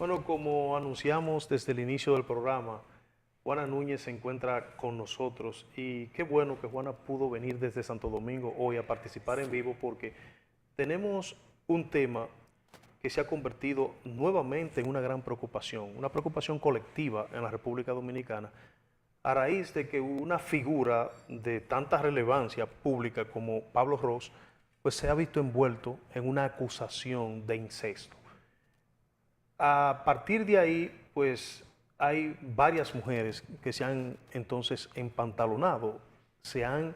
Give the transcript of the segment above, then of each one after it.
Bueno, como anunciamos desde el inicio del programa, Juana Núñez se encuentra con nosotros y qué bueno que Juana pudo venir desde Santo Domingo hoy a participar en vivo porque tenemos un tema que se ha convertido nuevamente en una preocupación colectiva en la República Dominicana, a raíz de que una figura de tanta relevancia pública como Pablo Ros, pues se ha visto envuelto en una acusación de incesto. A partir de ahí, pues hay varias mujeres que se han entonces empantalonado, se han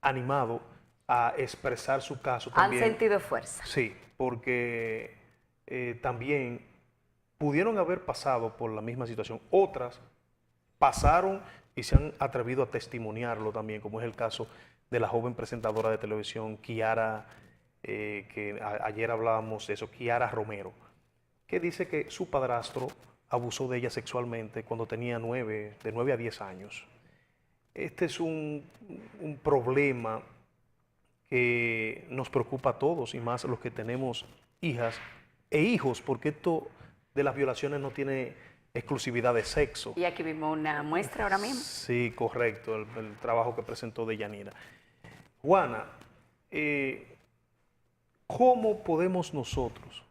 animado a expresar su caso también. Han sentido fuerza. Sí, porque también pudieron haber pasado por la misma situación. Otras pasaron y se han atrevido a testimoniarlo también, como es el caso de la joven presentadora de televisión, Kiara, que ayer hablábamos de eso, Kiara Romero, que dice que su padrastro abusó de ella sexualmente cuando tenía de 9 a 10 años. Este es un problema que nos preocupa a todos y más a los que tenemos hijas e hijos, porque esto de las violaciones no tiene exclusividad de sexo. Y aquí vimos una muestra ahora mismo. Sí, correcto, el trabajo que presentó Deyanira. Juana, ¿cómo podemos nosotros,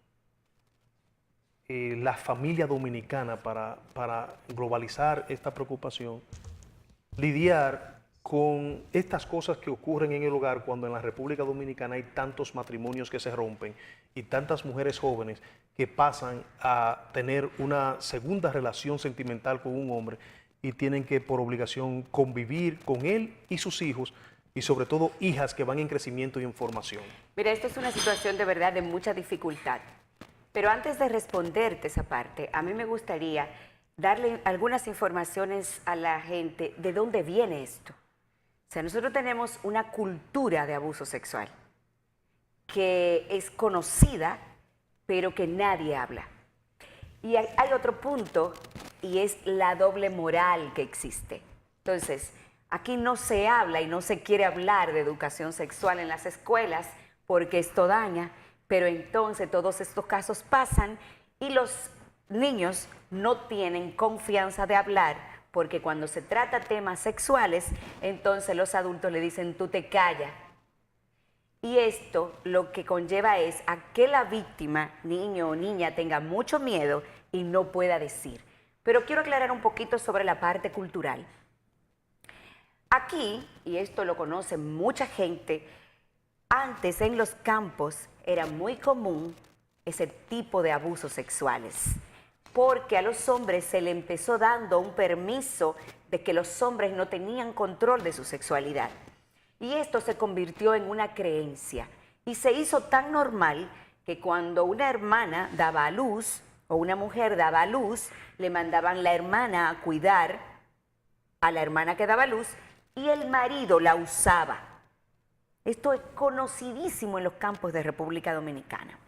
la familia dominicana, para globalizar esta preocupación, lidiar con estas cosas que ocurren en el hogar cuando en la República Dominicana hay tantos matrimonios que se rompen y tantas mujeres jóvenes que pasan a tener una segunda relación sentimental con un hombre y tienen que por obligación convivir con él y sus hijos y sobre todo hijas que van en crecimiento y en formación? Mira, esto es una situación de verdad de mucha dificultad. Pero antes de responderte esa parte, a mí me gustaría darle algunas informaciones a la gente de dónde viene esto. O sea, nosotros tenemos una cultura de abuso sexual que es conocida, pero que nadie habla. Y hay otro punto, y es la doble moral que existe. Entonces, aquí no se habla y no se quiere hablar de educación sexual en las escuelas porque esto daña, pero entonces todos estos casos pasan y los niños no tienen confianza de hablar porque cuando se trata temas sexuales, entonces los adultos le dicen, tú te callas. Y esto lo que conlleva es a que la víctima, niño o niña, tenga mucho miedo y no pueda decir. Pero quiero aclarar un poquito sobre la parte cultural. Aquí, y esto lo conoce mucha gente, antes en los campos era muy común ese tipo de abusos sexuales, porque a los hombres se le empezó dando un permiso de que los hombres no tenían control de su sexualidad. Y esto se convirtió en una creencia y se hizo tan normal que cuando una hermana daba a luz o una mujer daba a luz, le mandaban la hermana a cuidar a la hermana que daba a luz y el marido la usaba. Esto es conocidísimo en los campos de República Dominicana.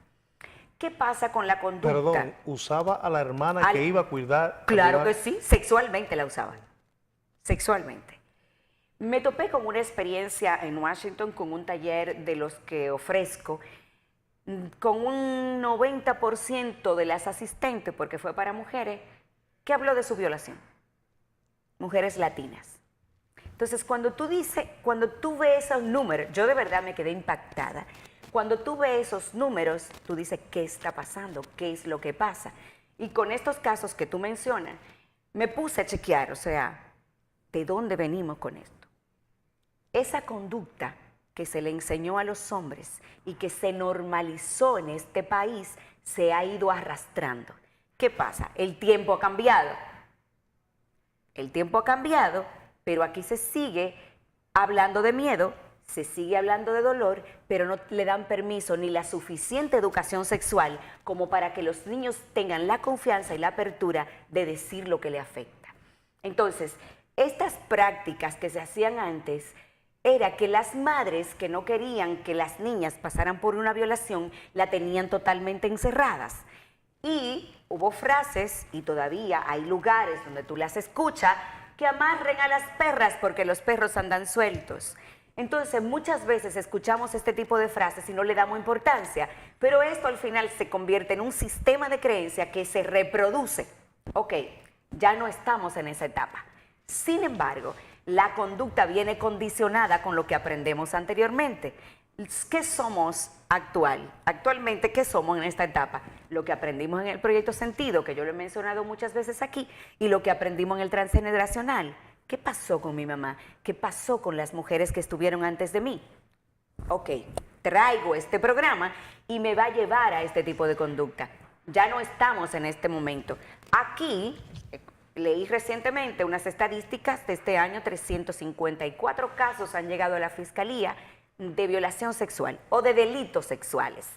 ¿Qué pasa con la conducta? Perdón, ¿usaba a la hermana que iba a cuidar? Claro que sí, sexualmente la usaban. Sexualmente. Me topé con una experiencia en Washington con un taller de los que ofrezco, con un 90% de las asistentes, porque fue para mujeres, que habló de su violación. Mujeres latinas. Entonces, cuando tú ves esos números, yo de verdad me quedé impactada. Cuando tú ves esos números, tú dices, ¿qué está pasando? ¿Qué es lo que pasa? Y con estos casos que tú mencionas, me puse a chequear, o sea, ¿de dónde venimos con esto? Esa conducta que se le enseñó a los hombres y que se normalizó en este país, se ha ido arrastrando. ¿Qué pasa? El tiempo ha cambiado. El tiempo ha cambiado, pero aquí se sigue hablando de miedo, se sigue hablando de dolor, pero no le dan permiso ni la suficiente educación sexual como para que los niños tengan la confianza y la apertura de decir lo que le afecta. Entonces, estas prácticas que se hacían antes era que las madres que no querían que las niñas pasaran por una violación la tenían totalmente encerradas. Y hubo frases, y todavía hay lugares donde tú las escuchas, que amarren a las perras porque los perros andan sueltos. Entonces, muchas veces escuchamos este tipo de frases y no le damos importancia, pero esto al final se convierte en un sistema de creencia que se reproduce. Ok, ya no estamos en esa etapa. Sin embargo, la conducta viene condicionada con lo que aprendemos anteriormente. ¿Qué somos actualmente? ¿Qué somos en esta etapa? Lo que aprendimos en el proyecto Sentido, que yo lo he mencionado muchas veces aquí, y lo que aprendimos en el transgeneracional. ¿Qué pasó con mi mamá? ¿Qué pasó con las mujeres que estuvieron antes de mí? Ok, traigo este programa y me va a llevar a este tipo de conducta. Ya no estamos en este momento. Aquí, leí recientemente unas estadísticas de este año, 354 casos han llegado a la Fiscalía de violación sexual o de delitos sexuales.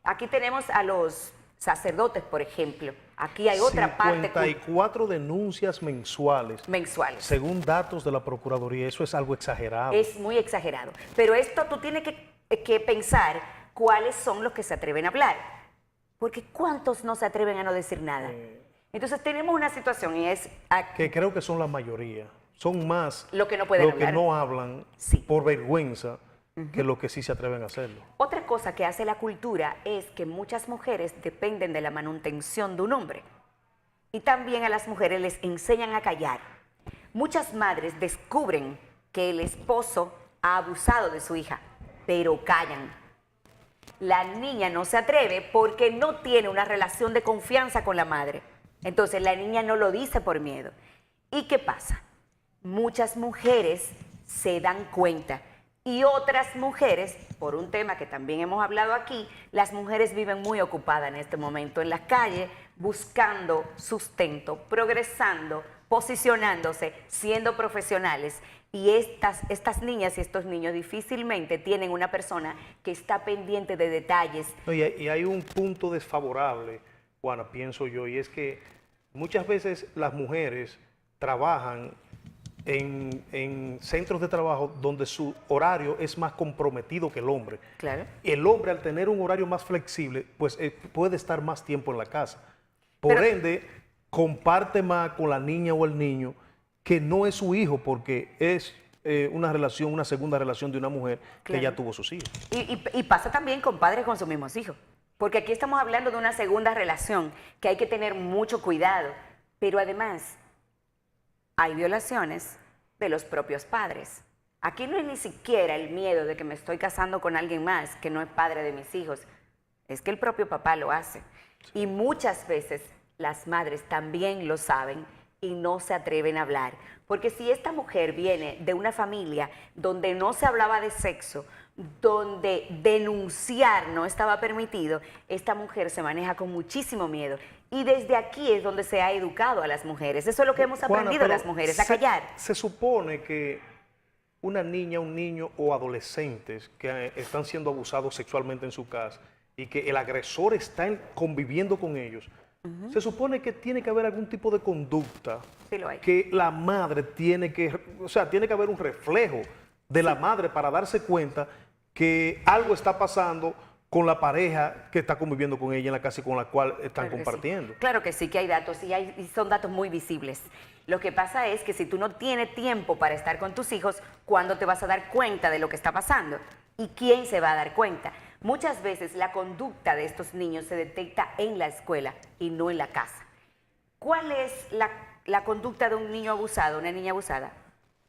Aquí tenemos a los sacerdotes, por ejemplo. Aquí hay otra parte. 54 denuncias mensuales. Mensuales. Según datos de la Procuraduría, eso es algo exagerado. Es muy exagerado. Pero esto tú tienes que pensar cuáles son los que se atreven a hablar. Porque ¿cuántos no se atreven a no decir nada? Entonces tenemos una situación y es... que creo que son la mayoría. Son más lo que no pueden hablar. Que no hablan por vergüenza que lo que sí se atreven a hacerlo. Otra cosa que hace la cultura es que muchas mujeres dependen de la manutención de un hombre. Y también a las mujeres les enseñan a callar. Muchas madres descubren que el esposo ha abusado de su hija, pero callan. La niña no se atreve porque no tiene una relación de confianza con la madre. Entonces la niña no lo dice por miedo. ¿Y qué pasa? Muchas mujeres se dan cuenta. Y otras mujeres, por un tema que también hemos hablado aquí, las mujeres viven muy ocupadas en este momento en las calles, buscando sustento, progresando, posicionándose, siendo profesionales. Y estas niñas y estos niños difícilmente tienen una persona que está pendiente de detalles. Y hay un punto desfavorable, Juana, pienso yo, y es que muchas veces las mujeres trabajan en centros de trabajo donde su horario es más comprometido que el hombre. Claro. El hombre, al tener un horario más flexible, pues puede estar más tiempo en la casa. Por ende, comparte más con la niña o el niño que no es su hijo, porque es una segunda relación de una mujer que ya tuvo sus hijos. Y pasa también con padres con sus mismos hijos. Porque aquí estamos hablando de una segunda relación que hay que tener mucho cuidado. Pero además, hay violaciones de los propios padres. Aquí no es ni siquiera el miedo de que me estoy casando con alguien más que no es padre de mis hijos. Es que el propio papá lo hace. Y muchas veces las madres también lo saben y no se atreven a hablar. Porque si esta mujer viene de una familia donde no se hablaba de sexo, donde denunciar no estaba permitido, esta mujer se maneja con muchísimo miedo. Y desde aquí es donde se ha educado a las mujeres. Eso es lo que hemos aprendido las mujeres, a callar. Se supone que una niña, un niño o adolescentes que están siendo abusados sexualmente en su casa y que el agresor está conviviendo con ellos, se supone que tiene que haber algún tipo de conducta que la madre tiene que, tiene que haber un reflejo de la madre para darse cuenta que algo está pasando con la pareja que está conviviendo con ella en la casa y con la cual están compartiendo. Sí. Claro que sí, que hay datos y son datos muy visibles. Lo que pasa es que si tú no tienes tiempo para estar con tus hijos, ¿cuándo te vas a dar cuenta de lo que está pasando? ¿Y quién se va a dar cuenta? Muchas veces la conducta de estos niños se detecta en la escuela y no en la casa. ¿Cuál es la conducta de un niño abusado, una niña abusada?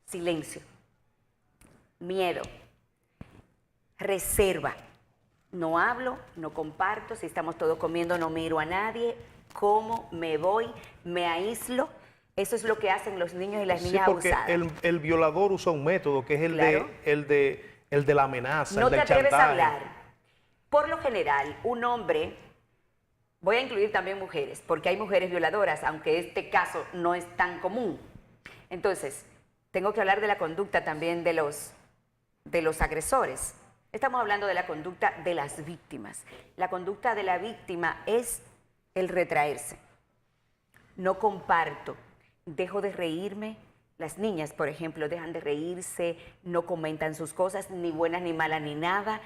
Silencio, miedo, reserva. No hablo, no comparto, si estamos todos comiendo no miro a nadie, como, me voy, me aíslo. Eso es lo que hacen los niños y las niñas abusadas. El violador usa un método que es el de la amenaza, no el del te atreves chantaje. a hablar. Por lo general, un hombre, voy a incluir también mujeres, porque hay mujeres violadoras, aunque este caso no es tan común. Entonces, tengo que hablar de la conducta también de los agresores. Estamos hablando de la conducta de las víctimas. La conducta de la víctima es el retraerse. No comparto, dejo de reírme. Las niñas, por ejemplo, dejan de reírse, no comentan sus cosas, ni buenas, ni malas, ni nada.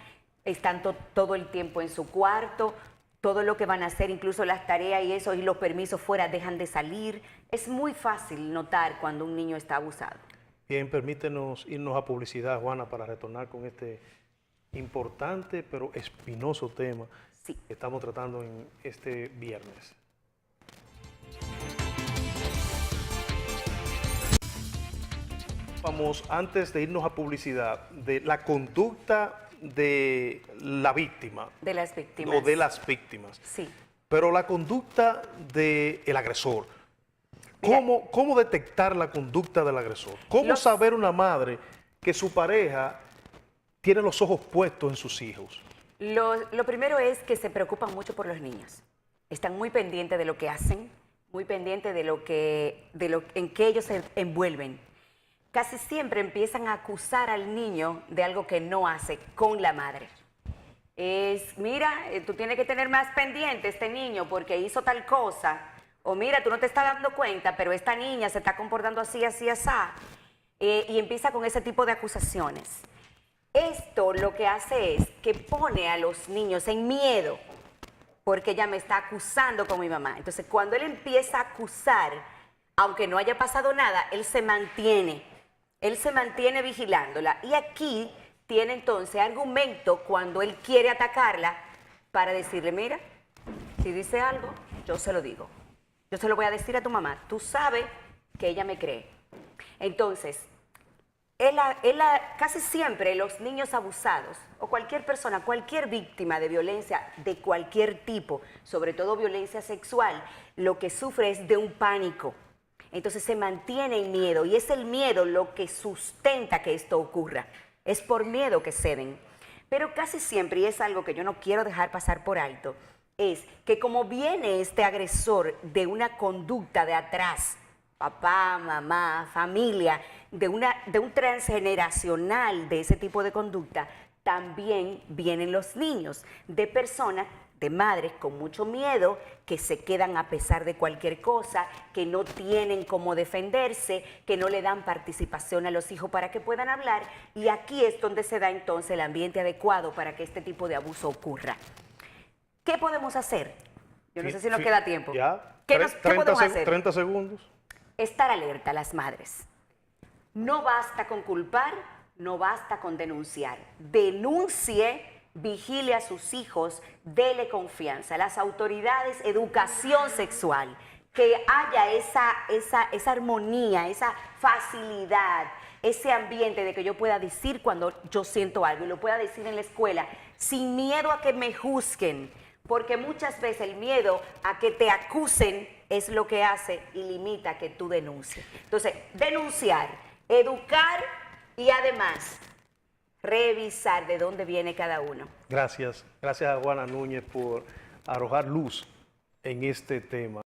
Están todo el tiempo en su cuarto, todo lo que van a hacer, incluso las tareas y eso, y los permisos fuera, dejan de salir. Es muy fácil notar cuando un niño está abusado. Bien, permítenos irnos a publicidad, Juana, para retornar con este importante pero espinoso tema Sí. que estamos tratando en este viernes. Vamos, antes de irnos a publicidad, de la conducta de la víctima De las víctimas. o de las víctimas, Sí. pero la conducta del agresor. ¿Cómo detectar la conducta del agresor? ¿Cómo saber una madre que su pareja tiene los ojos puestos en sus hijos? Lo primero es que se preocupan mucho por los niños. Están muy pendientes de lo que hacen, muy pendientes en que ellos se envuelven. Casi siempre empiezan a acusar al niño de algo que no hace con la madre. Mira, tú tienes que tener más pendiente este niño porque hizo tal cosa. O mira, tú no te estás dando cuenta, pero esta niña se está comportando así, así, así. Y empieza con ese tipo de acusaciones. Esto lo que hace es que pone a los niños en miedo porque ella me está acusando con mi mamá. Entonces, cuando él empieza a acusar, aunque no haya pasado nada, él se mantiene vigilándola. Y aquí tiene entonces argumento cuando él quiere atacarla para decirle, mira, si dice algo, yo se lo digo. Yo se lo voy a decir a tu mamá. Tú sabes que ella me cree. Entonces, casi siempre los niños abusados o cualquier persona, cualquier víctima de violencia de cualquier tipo, sobre todo violencia sexual, lo que sufre es de un pánico. Entonces se mantiene en miedo y es el miedo lo que sustenta que esto ocurra. Es por miedo que ceden. Pero casi siempre, y es algo que yo no quiero dejar pasar por alto, es que como viene este agresor de una conducta de atrás, papá, mamá, familia, de un transgeneracional de ese tipo de conducta, también vienen los niños de personas, de madres con mucho miedo, que se quedan a pesar de cualquier cosa, que no tienen cómo defenderse, que no le dan participación a los hijos para que puedan hablar, y aquí es donde se da entonces el ambiente adecuado para que este tipo de abuso ocurra. ¿Qué podemos hacer? Yo no sé si nos queda tiempo. ¿Ya? ¿Qué podemos hacer? 30 segundos. Estar alerta las madres. No basta con culpar, no basta con denunciar. Denuncie, vigile a sus hijos, dele confianza. Las autoridades, educación sexual, que haya esa armonía, esa facilidad, ese ambiente de que yo pueda decir cuando yo siento algo y lo pueda decir en la escuela, sin miedo a que me juzguen, porque muchas veces el miedo a que te acusen es lo que hace y limita que tú denuncies. Entonces, denunciar, educar y además revisar de dónde viene cada uno. Gracias. Gracias a Juana Núñez por arrojar luz en este tema.